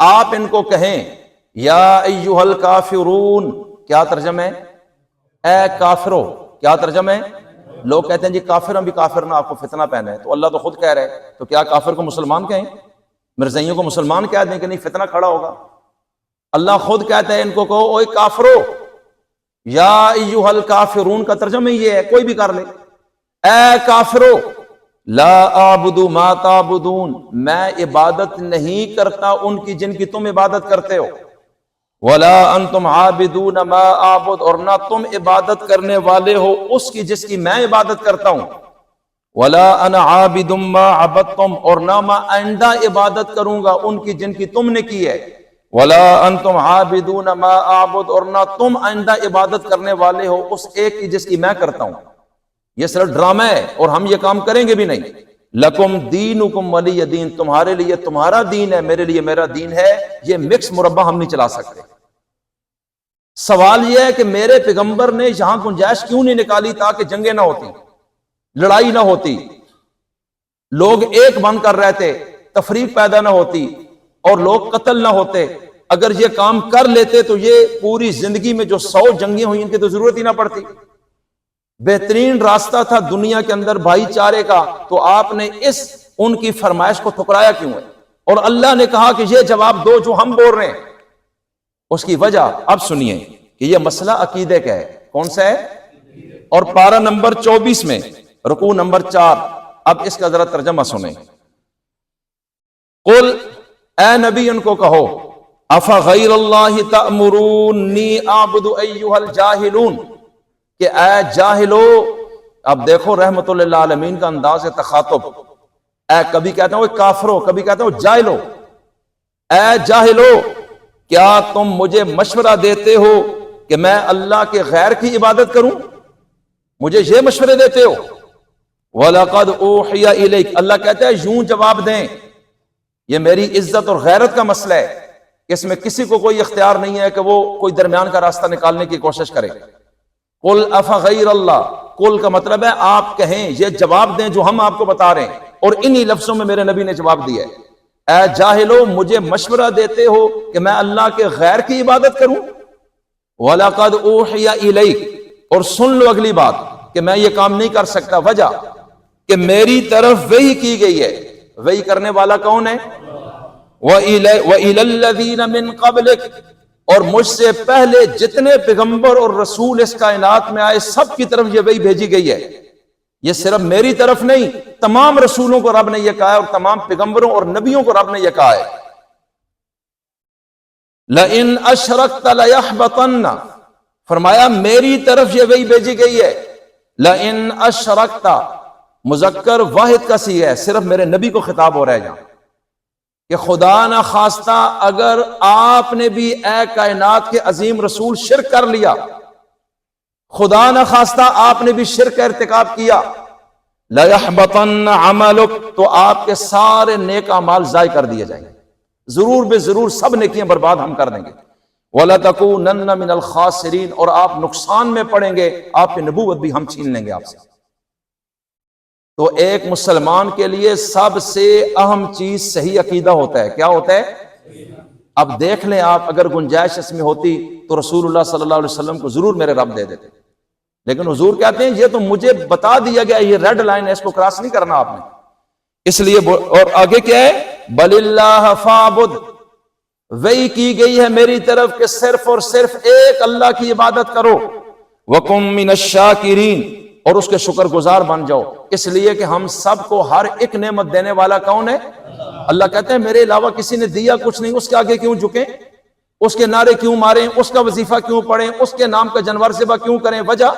آپ ان کو کہیں، یا ایھا الکافرون، کیا ترجمہ ہے؟ اے کافرو، کیا ترجمہ ہے؟ لوگ کہتے ہیں جی کافر، ہم بھی کافر نہ، آپ کو فتنہ پہنا ہے، تو اللہ تو خود کہہ رہے ہیں، تو کیا کافر کو مسلمان کہیں؟ مرزائیوں کو مسلمان کہہ دیں کہ نہیں فتنہ کھڑا ہوگا؟ اللہ خود کہتا ہے ان کو کہو اوے کافرو، یا ایھا الکافرون کا ترجمہ یہ ہے، کوئی بھی کر لے، اے کافرو، لا اعبد ما تعبدون، میں عبادت نہیں کرتا ان کی جن کی تم عبادت کرتے ہو، ولا انتم عابدون ما اعبد، اور نہ تم عبادت کرنے والے ہو اس کی جس کی میں عبادت کرتا ہوں، ولا انا عابد ما عبدتم، اور نہ میں آئندہ عبادت کروں گا ان کی جن کی تم نے کی ہے، ولا انتم عابدون ما اعبد، اور نہ تم آئندہ عبادت کرنے والے ہو اس ایک کی جس کی میں کرتا ہوں۔ یہ صرف ڈرامہ ہے اور ہم یہ کام کریں گے بھی نہیں۔ لکم دینکم ولی دین، تمہارے لیے تمہارا دین ہے، میرے لیے میرا دین ہے، یہ مکس مربع ہم نہیں چلا سکتے۔ سوال یہ ہے کہ میرے پیغمبر نے یہاں گنجائش کیوں نہیں نکالی تاکہ جنگیں نہ ہوتی، لڑائی نہ ہوتی، لوگ ایک بن کر رہتے، تفریق پیدا نہ ہوتی اور لوگ قتل نہ ہوتے۔ اگر یہ کام کر لیتے تو یہ پوری زندگی میں جو 100 جنگیں ہوئی ان کی تو ضرورت ہی نہ پڑتی۔ بہترین راستہ تھا دنیا کے اندر بھائی چارے کا، تو آپ نے ان کی فرمائش کو ٹھکرایا کیوں ہے؟ اور اللہ نے کہا کہ یہ جواب دو جو ہم بول رہے ہیں۔ اس کی وجہ اب سنیے کہ یہ مسئلہ عقیدے کا ہے۔ کون سا ہے؟ اور پارہ نمبر 24 میں رکوع نمبر 4، اب اس کا ذرا ترجمہ سنیں۔ قل اے نبی ان کو کہو افغیر اللہ تأمرونی اعبد ایھا الجاہلون کہ اے جاہلو. اب دیکھو رحمت اللہ عالمین کا انداز تخاطب. اے کبھی کہتا ہوں کافرو، کبھی کہتا ہوں جاہلو. اے جاہلو کیا تم مجھے مشورہ دیتے ہو کہ میں اللہ کے غیر کی عبادت کروں؟ مجھے یہ مشورے دیتے ہو؟ وَلَقَدْ أُوحِيَ إِلَيْكَ، اللہ کہتا ہے یوں جواب دیں. یہ میری عزت اور غیرت کا مسئلہ ہے، اس میں کسی کو کوئی اختیار نہیں ہے کہ وہ کوئی درمیان کا راستہ نکالنے کی کوشش کرے. قُلْ أَفَغَيْرَ اللَّهِ، قُلْ کا مطلب ہے آپ کہیں، یہ جواب دیں جو ہم آپ کو بتا رہے ہیں، اور انہی لفظوں میں میرے نبی نے جواب دیا ہے. اے جاہلو مجھے مشورہ دیتے ہو کہ میں اللہ کے غیر کی عبادت کروں؟ وَلَقَدْ أُوحِيَ إِلَيْكَ، اور سن لو اگلی بات کہ میں یہ کام نہیں کر سکتا. وجہ کہ میری طرف وحی کی گئی ہے. وحی کرنے والا کون ہے؟ وَإِلَى الَّذِينَ مِن قَبْلِكَ، اور مجھ سے پہلے جتنے پیغمبر اور رسول اس کائنات میں آئے سب کی طرف یہ وحی بھیجی گئی ہے. یہ صرف میری طرف نہیں، تمام رسولوں کو رب نے یہ کہا ہے، اور تمام پیغمبروں اور نبیوں کو رب نے یہ کہا ہے. لَإِنْ أَشْرَكْتَ لَيَحْبَطَنَّ، فرمایا میری طرف یہ وحی بھیجی گئی ہے. لَإِنْ أَشْرَكْتَ مذکر واحد کا سی ہے، صرف میرے نبی کو خطاب ہو رہا ہے جہاں، کہ خدا نہ خواستہ اگر آپ نے بھی اے کائنات کے عظیم رسول شرک کر لیا، خدا نہ خواستہ آپ نے بھی شرک کا ارتکاب کیا، لَيَحْبَطَنَّ عَمَلُكَ، تو آپ کے سارے نیک اعمال ضائع کر دیے جائیں گے. ضرور بے ضرور سب نیکیاں برباد ہم کر دیں گے. وَلَتَكُونَنَّ مِنَ الْخَاسِرِينَ، اور آپ نقصان میں پڑیں گے، آپ کی نبوت بھی ہم چھین لیں گے آپ سے. تو ایک مسلمان کے لیے سب سے اہم چیز صحیح عقیدہ ہوتا ہے. کیا ہوتا ہے؟ اب دیکھ لیں آپ، اگر گنجائش اس میں ہوتی تو رسول اللہ صلی اللہ علیہ وسلم کو ضرور میرے رب دے دیتے، لیکن حضور کہتے ہیں یہ تو مجھے بتا دیا گیا، یہ ریڈ لائن ہے، اس کو کراس نہیں کرنا آپ نے. اس لیے اور آگے کیا ہے؟ بَلِ اللَّهَ فَاعْبُدْ، وحی کی گئی ہے میری طرف کہ صرف اور صرف ایک اللہ کی عبادت کرو. وَكُن مِّنَ الشَّاكِرِينَ، اور اس کے شکر گزار بن جاؤ. اس لیے کہ ہم سب کو ہر ایک نعمت دینے والا کون ہے؟ اللہ کہتے ہیں میرے علاوہ کسی نے دیا کچھ نہیں، اس کے آگے کیوں جھکیں، اس کے نعرے کیوں ماریں، اس کا وظیفہ کیوں پڑھیں، اس کے نام کا جانور ذبح کیوں کریں؟ وجہ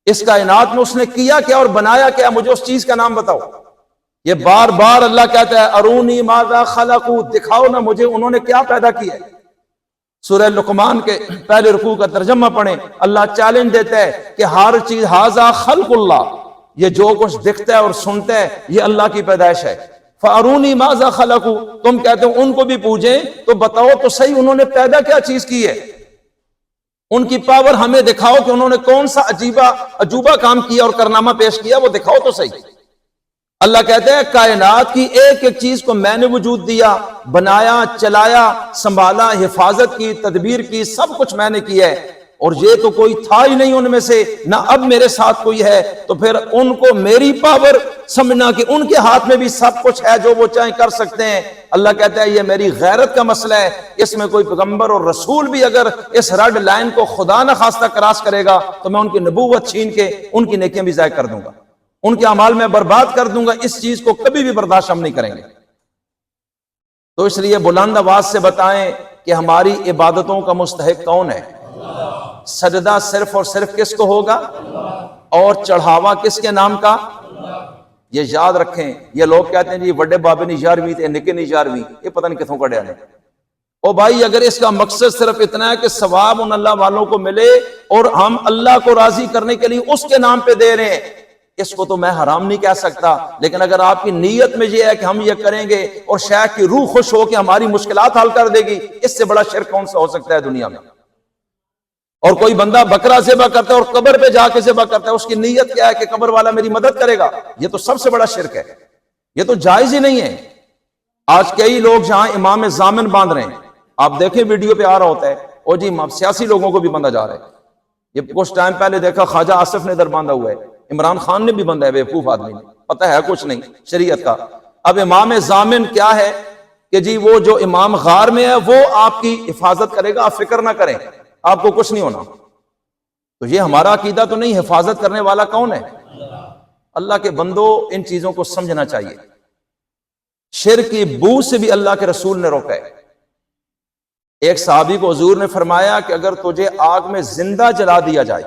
اس کائنات میں اس نے کیا کیا اور بنایا کیا، مجھے اس چیز کا نام بتاؤ. یہ بار بار اللہ کہتا ہے ارونی ماذا خلقوا، دکھاؤ نا مجھے انہوں نے کیا پیدا کیا ہے. سورہ لقمان کے پہلے رکوع کا ترجمہ پڑھیں، اللہ چیلنج دیتا ہے کہ ہر چیز ھذا خلق اللہ، یہ جو کچھ دکھتا ہے اور سنتا ہے یہ اللہ کی پیدائش ہے. فارونی ماذا خلقوا، تم کہتے ہو ان کو بھی پوجیں تو بتاؤ تو صحیح انہوں نے پیدا کیا چیز کی ہے، ان کی پاور ہمیں دکھاؤ کہ انہوں نے کون سا عجوبہ کام کیا اور کارنامہ پیش کیا، وہ دکھاؤ تو صحیح. اللہ کہتے ہیں کائنات کی ایک ایک چیز کو میں نے وجود دیا، بنایا، چلایا، سنبھالا، حفاظت کی، تدبیر کی، سب کچھ میں نے کیا ہے، اور یہ تو کوئی تھا ہی نہیں ان میں سے، نہ اب میرے ساتھ کوئی ہے. تو پھر ان کو میری پاور سمجھنا کہ ان کے ہاتھ میں بھی سب کچھ ہے، جو وہ چاہیں کر سکتے ہیں. اللہ کہتا ہے یہ میری غیرت کا مسئلہ ہے. اس میں کوئی پیغمبر اور رسول بھی اگر اس ریڈ لائن کو خدا نہ خواستہ کراس کرے گا تو میں ان کی نبوت چھین کے ان کی نیکیاں بھی ضائع کر دوں گا، ان کے اعمال میں برباد کر دوں گا. اس چیز کو کبھی بھی برداشت ہم نہیں کریں گے. تو اس لیے بلند آواز سے بتائیں کہ ہماری عبادتوں کا مستحق کون ہے؟ سجدہ صرف اور صرف کس کو ہوگا، اور چڑھاوا کس کے نام کا؟ یہ یاد رکھیں. یہ لوگ کہتے ہیں جی بڑے بابے نہیں یارویں تھے، نکے نہیں یارویں، یہ پتہ نہیں کتوں کا ڈیانے. او بھائی اگر اس کا مقصد صرف اتنا ہے کہ ثواب ان اللہ والوں کو ملے اور ہم اللہ کو راضی کرنے کے لیے اس کے نام پہ دے رہے ہیں، اس کو تو میں حرام نہیں کہہ سکتا. لیکن اگر آپ کی نیت میں یہ ہے کہ ہم یہ کریں گے اور شیخ کی روح خوش ہو کے ہماری مشکلات حل کر دے گی، اس سے بڑا شرک کون سا ہو سکتا ہے دنیا میں؟ اور کوئی بندہ بکرا ذبح کرتا ہے اور قبر پہ جا کے ذبح کرتا ہے، اس کی نیت کیا ہے کہ قبر والا میری مدد کرے گا؟ یہ تو سب سے بڑا شرک ہے، یہ تو جائز ہی نہیں ہے. آج کئی لوگ جہاں امام ضامن باندھ رہے ہیں، آپ دیکھیں ویڈیو پہ آ رہا ہوتا ہے، اور جی سیاسی لوگوں کو بھی بندھا جا رہا ہے. یہ کچھ ٹائم پہلے دیکھا خواجہ آصف نے ادھر باندھا ہوا ہے، عمران خان نے بھی بندھا ہے، بیوقوف آدمی نے، پتہ ہے کچھ نہیں شریعت کا. اب امام ضامن کیا ہے کہ جی وہ جو امام غار میں ہے وہ آپ کی حفاظت کرے گا، آپ فکر نہ کریں، آپ کو کچھ نہیں ہونا. تو یہ ہمارا عقیدہ تو نہیں. حفاظت کرنے والا کون ہے؟ اللہ کے بندو ان چیزوں کو سمجھنا چاہیے. شرک کی بو سے بھی اللہ کے رسول نے روکا ہے۔ ایک صحابی کو حضور نے فرمایا کہ اگر تجھے آگ میں زندہ جلا دیا جائے،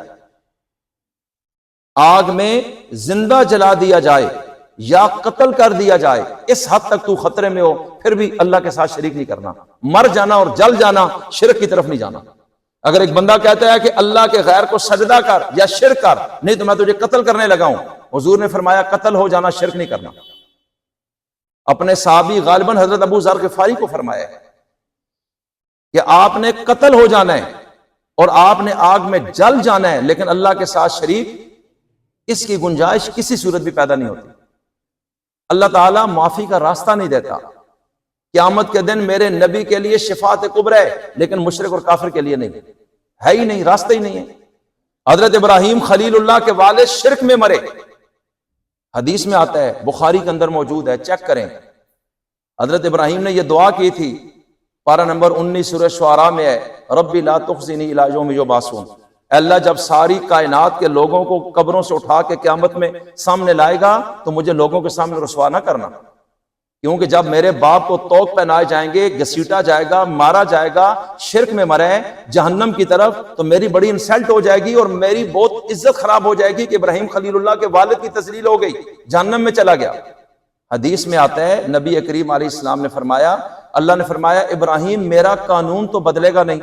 آگ میں زندہ جلا دیا جائے یا قتل کر دیا جائے، اس حد تک تو خطرے میں ہو، پھر بھی اللہ کے ساتھ شریک نہیں کرنا، مر جانا اور جل جانا، شرک کی طرف نہیں جانا۔ اگر ایک بندہ کہتا ہے کہ اللہ کے غیر کو سجدہ کر یا شرک کر، نہیں تو میں تجھے قتل کرنے لگا ہوں، حضور نے فرمایا قتل ہو جانا، شرک نہیں کرنا۔ اپنے صحابی غالباً حضرت ابو ذر غفاری کو فرمایا ہے کہ آپ نے قتل ہو جانا ہے اور آپ نے آگ میں جل جانا ہے، لیکن اللہ کے ساتھ شریک اس کی گنجائش کسی صورت بھی پیدا نہیں ہوتی۔ اللہ تعالیٰ معافی کا راستہ نہیں دیتا۔ قیامت کے دن میرے نبی کے لیے شفاعت کبریٰ ہے، لیکن مشرک اور کافر کے لیے نہیں ہے، ہی نہیں، راستہ ہی نہیں ہے۔ حضرت ابراہیم خلیل اللہ کے والد شرک میں مرے، حدیث میں آتا ہے، بخاری کے اندر موجود ہے، چیک کریں۔ حضرت ابراہیم نے یہ دعا کی تھی، پارہ نمبر 19 سورہ شعراء میں ہے، ربی لا تخزنی الی یوم یبعثون، اے اللہ جب ساری کائنات کے لوگوں کو قبروں سے اٹھا کے قیامت میں سامنے لائے گا تو مجھے لوگوں کے سامنے رسوا نہ کرنا، کیونکہ جب میرے باپ کو توق پہنائے جائیں گے، گھسیٹا جائے گا، مارا جائے گا، شرک میں مرے جہنم کی طرف، تو میری بڑی انسلٹ ہو جائے گی اور میری بہت عزت خراب ہو جائے گی کہ ابراہیم خلیل اللہ کے والد کی تذلیل ہو گئی، جہنم میں چلا گیا۔ حدیث میں آتا ہے، نبی کریم علیہ السلام نے فرمایا، اللہ نے فرمایا ابراہیم میرا قانون تو بدلے گا نہیں،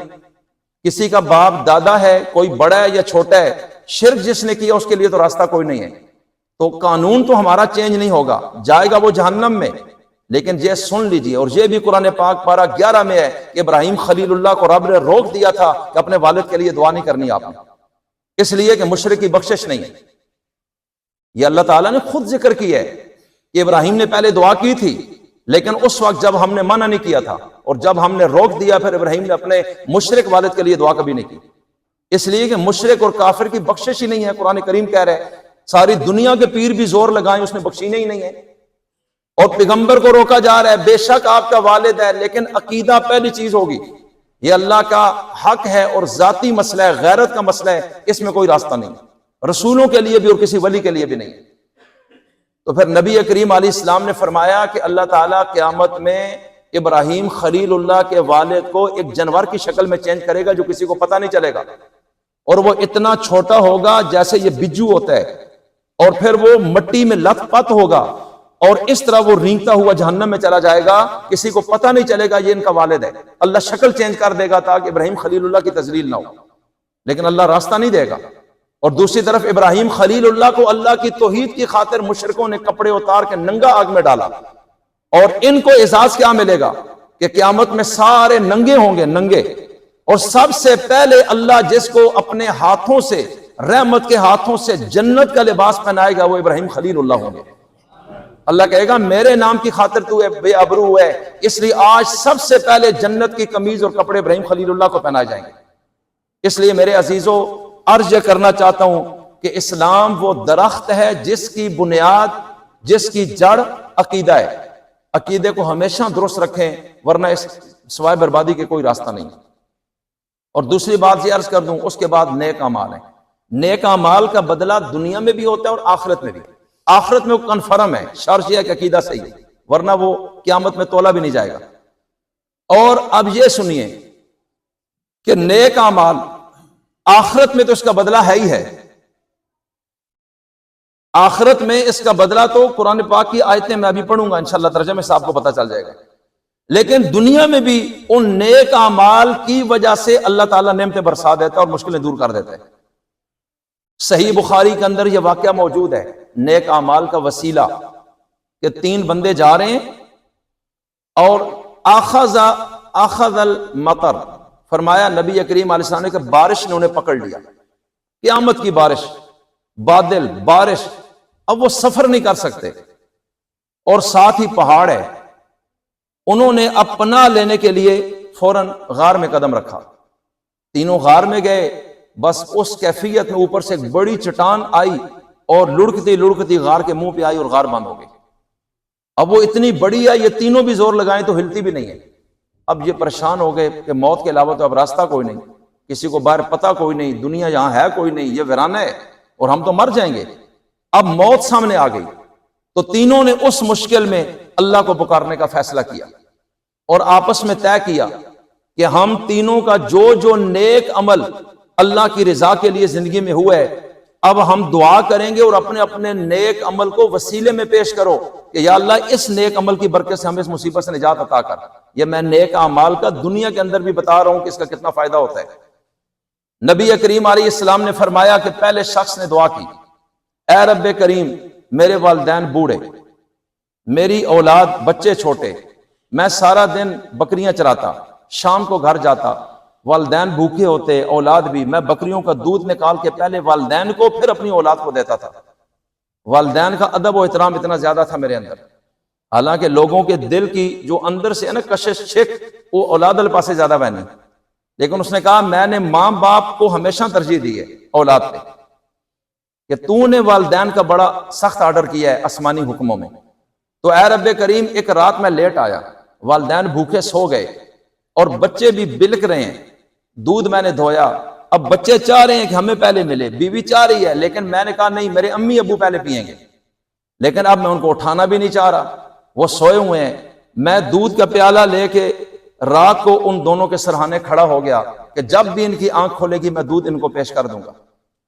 کسی کا باپ دادا ہے، کوئی بڑا ہے یا چھوٹا ہے، شرک جس نے کیا اس کے لیے تو راستہ کوئی نہیں ہے، تو قانون تو ہمارا چینج نہیں ہوگا، جائے گا وہ جہنم میں۔ لیکن یہ سن لیجئے، اور یہ بھی قرآن پاک پارہ 11 میں ہے کہ ابراہیم خلیل اللہ کو رب نے روک دیا تھا کہ اپنے والد کے لیے دعا نہیں کرنی آپ نے، اس لیے کہ مشرک کی بخشش نہیں ہے۔ یہ اللہ تعالیٰ نے خود ذکر کیا ہے کہ ابراہیم نے پہلے دعا کی تھی، لیکن اس وقت جب ہم نے منع نہیں کیا تھا اور جب ہم نے روک دیا، پھر ابراہیم نے اپنے مشرک والد کے لیے دعا کبھی نہیں کی، اس لیے کہ مشرک اور کافر کی بخشش ہی نہیں ہے۔ قرآن کریم کہہ رہا ہے ساری دنیا کے پیر بھی زور لگائیں اس نے بخشینا ہی نہیں ہے، اور پیغمبر کو روکا جا رہا ہے بے شک آپ کا والد ہے، لیکن عقیدہ پہلی چیز ہوگی، یہ اللہ کا حق ہے اور ذاتی مسئلہ ہے، غیرت کا مسئلہ ہے، اس میں کوئی راستہ نہیں، رسولوں کے لیے بھی اور کسی ولی کے لیے بھی نہیں۔ تو پھر نبی کریم علیہ السلام نے فرمایا کہ اللہ تعالیٰ قیامت میں ابراہیم خلیل اللہ کے والد کو ایک جانور کی شکل میں چینج کرے گا جو کسی کو پتہ نہیں چلے گا، اور وہ اتنا چھوٹا ہوگا جیسے یہ بجو ہوتا ہے، اور پھر وہ مٹی میں لت پت ہوگا، اور اس طرح وہ رینگتا ہوا جہنم میں چلا جائے گا، کسی کو پتہ نہیں چلے گا یہ ان کا والد ہے۔ اللہ شکل چینج کر دے گا تاکہ ابراہیم خلیل اللہ کی تذلیل نہ ہو، لیکن اللہ راستہ نہیں دے گا۔ اور دوسری طرف ابراہیم خلیل اللہ کو اللہ کی توحید کی خاطر مشرکوں نے کپڑے اتار کے ننگا آگ میں ڈالا، اور ان کو اعزاز کیا ملے گا کہ قیامت میں سارے ننگے ہوں گے، ننگے، اور سب سے پہلے اللہ جس کو اپنے ہاتھوں سے، رحمت کے ہاتھوں سے جنت کا لباس پہنائے گا وہ ابراہیم خلیل اللہ ہوں گے۔ اللہ کہے گا میرے نام کی خاطر تو بے ابرو ہے، اس لیے آج سب سے پہلے جنت کی قمیض اور کپڑے ابراہیم خلیل اللہ کو پہنائے جائیں گے۔ اس لیے میرے عزیزو عرض یہ کرنا چاہتا ہوں کہ اسلام وہ درخت ہے جس کی بنیاد، جس کی جڑ عقیدہ ہے۔ عقیدے کو ہمیشہ درست رکھیں ورنہ اس سوائے بربادی کے کوئی راستہ نہیں۔ اور دوسری بات یہ عرض کر دوں، اس کے بعد نیک اعمال ہیں۔ نیک اعمال کا بدلہ دنیا میں بھی ہوتا ہے اور آخرت میں بھی۔ آخرت میں وہ کنفرم ہے، شرط یہ ہے کہ عقیدہ صحیح ہے، ورنہ وہ قیامت میں تولا بھی نہیں جائے گا۔ اور اب یہ سنیے کہ نیک اعمال آخرت میں تو اس کا بدلہ ہے ہی ہے، آخرت میں اس کا بدلہ تو قرآن پاک کی آیتیں میں ابھی پڑھوں گا انشاءاللہ، ترجمے سے آپ کو پتہ چل جائے گا، لیکن دنیا میں بھی ان نیک اعمال کی وجہ سے اللہ تعالیٰ نعمتیں برسا دیتا ہے اور مشکلیں دور کر دیتا ہے۔ صحیح بخاری کے اندر یہ واقعہ موجود ہے، نیک اعمال کا وسیلہ، کہ 3 بندے جا رہے ہیں اور اخذ المطر، فرمایا نبی کریم علیہ السلام نے کہ بارش نے انہیں پکڑ لیا، قیامت کی بارش، بادل، بارش، اب وہ سفر نہیں کر سکتے اور ساتھ ہی پہاڑ ہے۔ انہوں نے اب پناہ لینے کے لیے فوراً غار میں قدم رکھا، تینوں غار میں گئے، بس اس کیفیت میں اوپر سے ایک بڑی چٹان آئی اور لڑکتی لڑکتی غار کے منہ پہ آئی اور غار بند ہو گئی۔ اب وہ اتنی بڑی ہے، یہ تینوں بھی زور لگائیں تو ہلتی بھی نہیں ہے۔ اب یہ پریشان ہو گئے کہ موت کے علاوہ تو اب راستہ کوئی نہیں، کسی کو باہر پتہ کوئی نہیں، دنیا یہاں ہے کوئی نہیں، یہ ویرانہ ہے اور ہم تو مر جائیں گے۔ اب موت سامنے آ گئی تو تینوں نے اس مشکل میں اللہ کو پکارنے کا فیصلہ کیا اور آپس میں طے کیا کہ ہم تینوں کا جو نیک عمل اللہ کی رضا کے لیے زندگی میں ہوا ہے، اب ہم دعا کریں گے اور اپنے اپنے نیک عمل کو وسیلے میں پیش کرو کہ یا اللہ اس نیک عمل کی برکت سے ہمیں اس مصیبت سے نجات عطا کر۔ یہ میں نیک اعمال کا دنیا کے اندر بھی بتا رہا ہوں کہ اس کا کتنا فائدہ ہوتا ہے۔ نبی کریم علیہ السلام نے فرمایا کہ پہلے شخص نے دعا کی، اے رب کریم میرے والدین بوڑھے، میری اولاد بچے چھوٹے، میں سارا دن بکریاں چراتا، شام کو گھر جاتا، والدین بھوکے ہوتے، اولاد بھی، میں بکریوں کا دودھ نکال کے پہلے والدین کو پھر اپنی اولاد کو دیتا تھا۔ والدین کا ادب و احترام اتنا زیادہ تھا میرے اندر، حالانکہ لوگوں کے دل کی جو اندر سے ہے نا کشش شک، وہ اولاد الپاسے زیادہ بہنی، لیکن اس نے کہا میں نے ماں باپ کو ہمیشہ ترجیح دی ہے اولاد پہ، کہ تو نے والدین کا بڑا سخت آرڈر کیا ہے آسمانی حکموں میں۔ تو اے رب کریم ایک رات میں لیٹ آیا، والدین بھوکے سو گئے اور بچے بھی بلک رہے ہیں، دودھ میں نے دھویا، اب بچے چاہ رہے ہیں کہ ہمیں پہلے ملے، بیوی چاہ رہی ہے، لیکن میں نے کہا نہیں میرے امی ابو پہلے پئیں گے، لیکن اب میں ان کو اٹھانا بھی نہیں چاہ رہا، وہ سوئے ہوئے ہیں۔ میں دودھ کا پیالہ لے کے رات کو ان دونوں کے سرہانے کھڑا ہو گیا کہ جب بھی ان کی آنکھ کھولے گی میں دودھ ان کو پیش کر دوں گا۔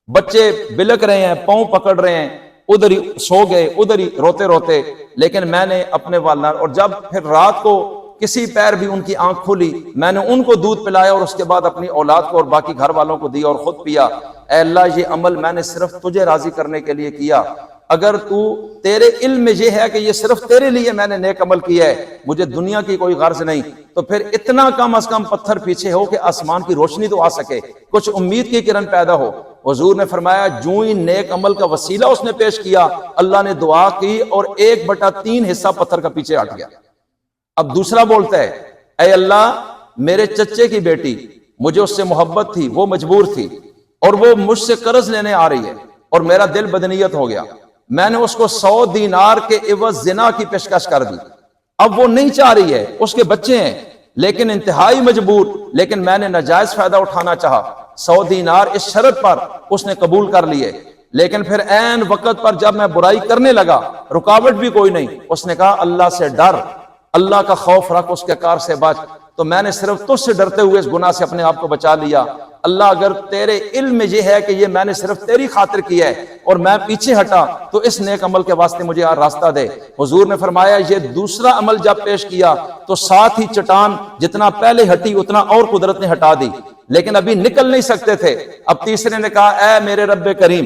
بچے بلک رہے ہیں، پاؤں پکڑ رہے ہیں، ادھر ہی سو گئے، ادھر ہی روتے روتے، لیکن میں نے اپنے والدین، اور جب پھر رات کو کسی پیر بھی ان کی آنکھ کھلی، میں نے ان کو دودھ پلایا اور اس کے بعد اپنی اولاد کو اور باقی گھر والوں کو دیا اور خود پیا۔ اے اللہ یہ عمل میں نے صرف تجھے راضی کرنے کے لیے کیا، اگر تو تیرے علم میں یہ ہے کہ یہ صرف تیرے لیے میں نے نیک عمل کیا ہے، مجھے دنیا کی کوئی غرض نہیں، تو پھر اتنا کم از کم پتھر پیچھے ہو کہ آسمان کی روشنی تو آ سکے، کچھ امید کی کرن پیدا ہو۔ حضور نے فرمایا جو ہی نیک عمل کا وسیلہ اس نے پیش کیا، اللہ نے دعا کی اور 1/3 حصہ پتھر کا پیچھے ہٹ گیا۔ اب دوسرا بولتا ہے اے اللہ میرے چچے کی بیٹی، مجھے اس سے محبت تھی، وہ مجبور تھی اور وہ مجھ سے قرض لینے آ رہی ہے اور میرا دل بدنیت ہو گیا، میں نے اس کو 100 دینار کے عوض زنا کی پیشکش کر دی، اب وہ نہیں چاہ رہی ہے، اس کے بچے ہیں لیکن انتہائی مجبور، لیکن میں نے ناجائز فائدہ اٹھانا چاہا، 100 دینار اس شرط پر اس نے قبول کر لیے، لیکن پھر عین وقت پر جب میں برائی کرنے لگا رکاوٹ بھی کوئی نہیں، اس نے کہا اللہ سے ڈر، اللہ کا خوف رکھ، اس کے کار سے بچ، تو میں نے صرف تجھ سے ڈرتے ہوئے اس گناہ سے اپنے آپ کو بچا لیا۔ اللہ اگر تیرے علم میں یہ ہے کہ یہ میں نے صرف تیری خاطر کیا ہے اور میں پیچھے ہٹا تو اس نیک عمل کے واسطے مجھے راستہ دے۔ حضور نے فرمایا یہ دوسرا عمل جب پیش کیا تو ساتھ ہی چٹان جتنا پہلے ہٹی اتنا اور قدرت نے ہٹا دی، لیکن ابھی نکل نہیں سکتے تھے۔ اب تیسرے نے کہا اے میرے رب کریم،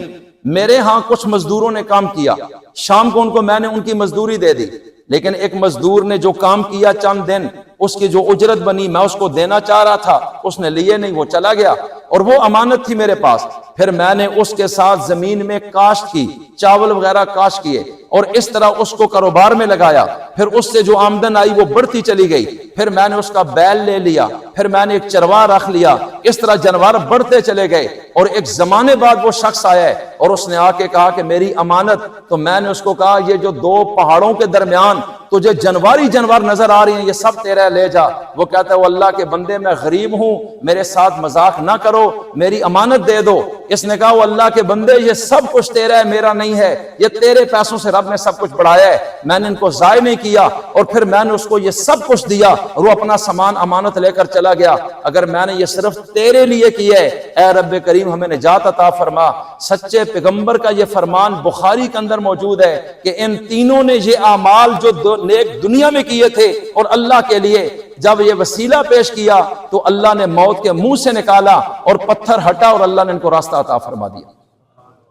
میرے ہاں کچھ مزدوروں نے کام کیا، شام کو ان کو میں نے ان کی مزدوری دے دی، لیکن ایک مزدور نے جو کام کیا چند دن، اس کی جو اجرت بنی میں اس کو دینا چاہ رہا تھا، اس نے لیے نہیں، وہ چلا گیا، اور وہ امانت تھی میرے پاس۔ پھر میں نے اس کے ساتھ زمین میں کاشت کی، چاول وغیرہ کاشت کیے، اور اس طرح اس کو کاروبار میں لگایا، پھر اس سے جو آمدن آئی وہ بڑھتی چلی گئی، پھر میں نے اس کا بیل لے لیا، پھر میں نے ایک چرواہ رکھ لیا، اس طرح جانور بڑھتے چلے گئے، اور ایک زمانے بعد وہ شخص آیا ہے اور اس نے آ کے کہا کہ میری امانت، تو میں نے اس کو کہا یہ جو 2 پہاڑوں کے درمیان تجھے جنواری جانور نظر آ رہی ہیں یہ سب تیرا لے جا۔ وہ کہتا ہے وہ اللہ کے بندے میں غریب ہوں، میرے ساتھ مذاق نہ کرو، میری امانت دے دو۔ اس نے کہا وہ اللہ کے بندے یہ سب کچھ تیرا ہے، میرا نہیں ہے، یہ تیرے پیسوں سے رب نے سب کچھ بڑھایا ہے، میں نے ان کو ضائع نہیں کیا، اور پھر میں نے اس کو یہ سب کچھ دیا اور وہ اپنا سامان امانت لے کر چلا گیا۔ اگر میں نے یہ صرف تیرے لیے کیا ہے اے رب کریم ہمیں نجات عطا فرما۔ سچے پیغمبر کا یہ فرمان بخاری کے اندر موجود ہے کہ ان تینوں نے یہ اعمال جو نیک دنیا میں کیے تھے اور اللہ کے لیے جب یہ وسیلہ پیش کیا تو اللہ نے موت کے منہ سے نکالا اور پتھر ہٹا اور اللہ نے ان کو راستہ عطا فرما دیا۔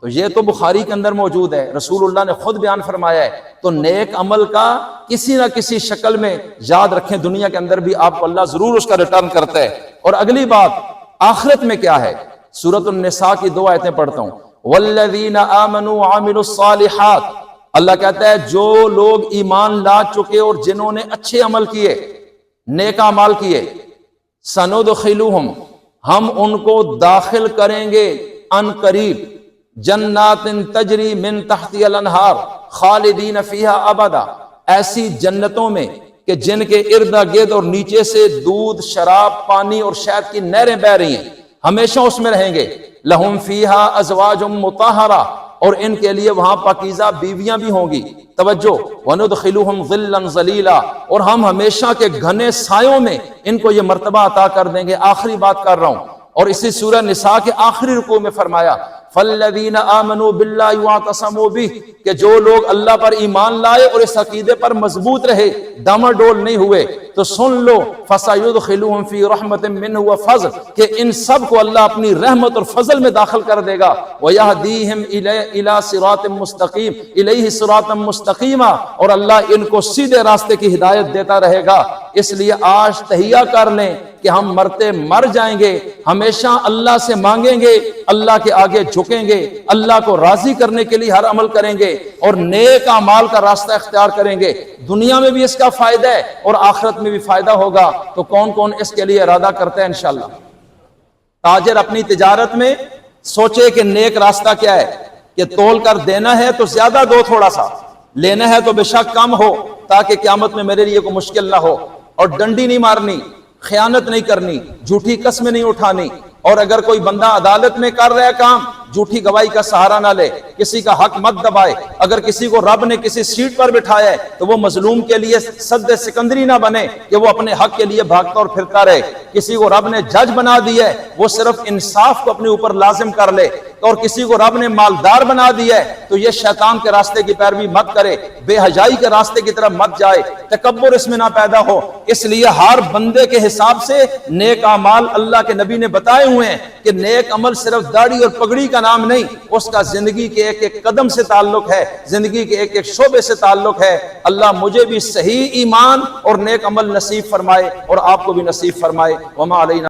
تو یہ تو بخاری کے اندر موجود ہے، رسول اللہ نے خود بیان فرمایا ہے۔ تو نیک عمل کا کسی نہ کسی شکل میں یاد رکھیں، دنیا کے اندر بھی آپ کو اللہ ضرور اس کا ریٹرن کرتا ہے۔ اور اگلی بات آخرت میں کیا ہے، سورۃ النساء کی 2 آیتیں پڑھتا ہوں۔ والذین آمنوا وعملوا الصالحات، اللہ کہتا ہے جو لوگ ایمان لا چکے اور جنہوں نے اچھے عمل کیے، نیک اعمال کیے، سندخلہم، ہم ان کو داخل کریں گے ان قریب جنات تجری من تحتها الانہار خالدین فیہا ابدا، ایسی جنتوں میں کہ جن کے ارد گرد اور نیچے سے دودھ، شراب، پانی اور شہد کی نہریں بہہ رہی ہیں، ہمیشہ اس میں رہیں گے۔ لہم فیہا ازواج مطہرہ، اور ان کے لیے وہاں پاکیزہ بیویاں بھی ہوں گی۔ توجہ، وَنُدْخِلُهُمْ ظِلًّا ظَلِيلًا، اور ہم ہمیشہ کے گھنے سایوں میں ان کو یہ مرتبہ عطا کر دیں گے۔ آخری بات کر رہا ہوں، اور اسی سورہ نساء کے آخری رکوع میں فرمایا فَالَّذِينَ آمَنُوا بِاللَّهِ وَاعْتَصَمُوا بِهِ، کہ جو لوگ اللہ پر ایمان لائے اور اس عقیدے پر مضبوط رہے، ڈاماڈول نہیں ہوئے، تو سن لو فَسَيُدْخِلُهُمْ فِي رَحْمَةٍ مِّنْهُ وَفَضْلٍ، کہ ان سب کو اللہ اپنی رحمت اور فضل میں داخل کر دے گا۔ وَيَهْدِيهِمْ إِلَى صِرَاطٍ مُسْتَقِيمٍ، إِلَيْهِ صِرَاطًا مُسْتَقِيمًا، اور اللہ ان کو سیدھے راستے کی ہدایت دیتا رہے گا۔ اس لیے آج تہیہ کر لیں کہ ہم مرتے مر جائیں گے، ہمیشہ اللہ سے مانگیں گے، اللہ کے آگے جھکیں گے، اللہ کو راضی کرنے کے لیے ہر عمل کریں گے، اور نیک اعمال کا راستہ اختیار کریں گے۔ دنیا میں بھی اس کا فائدہ ہے اور آخرت میں بھی فائدہ ہوگا۔ تو کون کون اس کے لیے ارادہ کرتے ہیں انشاءاللہ؟ تاجر اپنی تجارت میں سوچے کہ نیک راستہ کیا ہے، کہ تول کر دینا ہے تو زیادہ دو، تھوڑا سا لینا ہے تو بے شک کم ہو، تاکہ قیامت میں میرے لیے کوئی مشکل نہ ہو، اور ڈنڈی نہیں مارنی، خیانت نہیں کرنی، جھوٹی قسمیں نہیں اٹھانی، اور اگر کوئی بندہ عدالت میں کر رہا ہے کام، جھوٹی گواہی کا سہارا نہ لے، کسی کا حق مت دبائے۔ اگر کسی کو رب نے کسی سیٹ پر بٹھایا ہے تو وہ مظلوم کے لیے سد سکندری نہ بنے کہ وہ اپنے حق کے لیے بھاگتا اور پھرتا رہے۔ کسی کو رب نے جج بنا دیا ہے وہ صرف انصاف کو اپنے اوپر لازم کر لے، اور کسی کو رب نے مالدار بنا دیا ہے تو یہ شیطان کے راستے کی پیروی مت کرے، بے حجائی کے راستے کی طرف مت جائے، تکبر اس میں نہ پیدا ہو۔ اس لیے ہر بندے کے حساب سے نیک اعمال اللہ کے نبی نے بتائے ہوئے ہیں کہ نیک عمل صرف داڑھی اور پگڑی کا نام نہیں، اس کا زندگی کے ایک ایک قدم سے تعلق ہے، زندگی کے ایک ایک شعبے سے تعلق ہے۔ اللہ مجھے بھی صحیح ایمان اور نیک عمل نصیب فرمائے اور آپ کو بھی نصیب فرمائے۔ وما علینا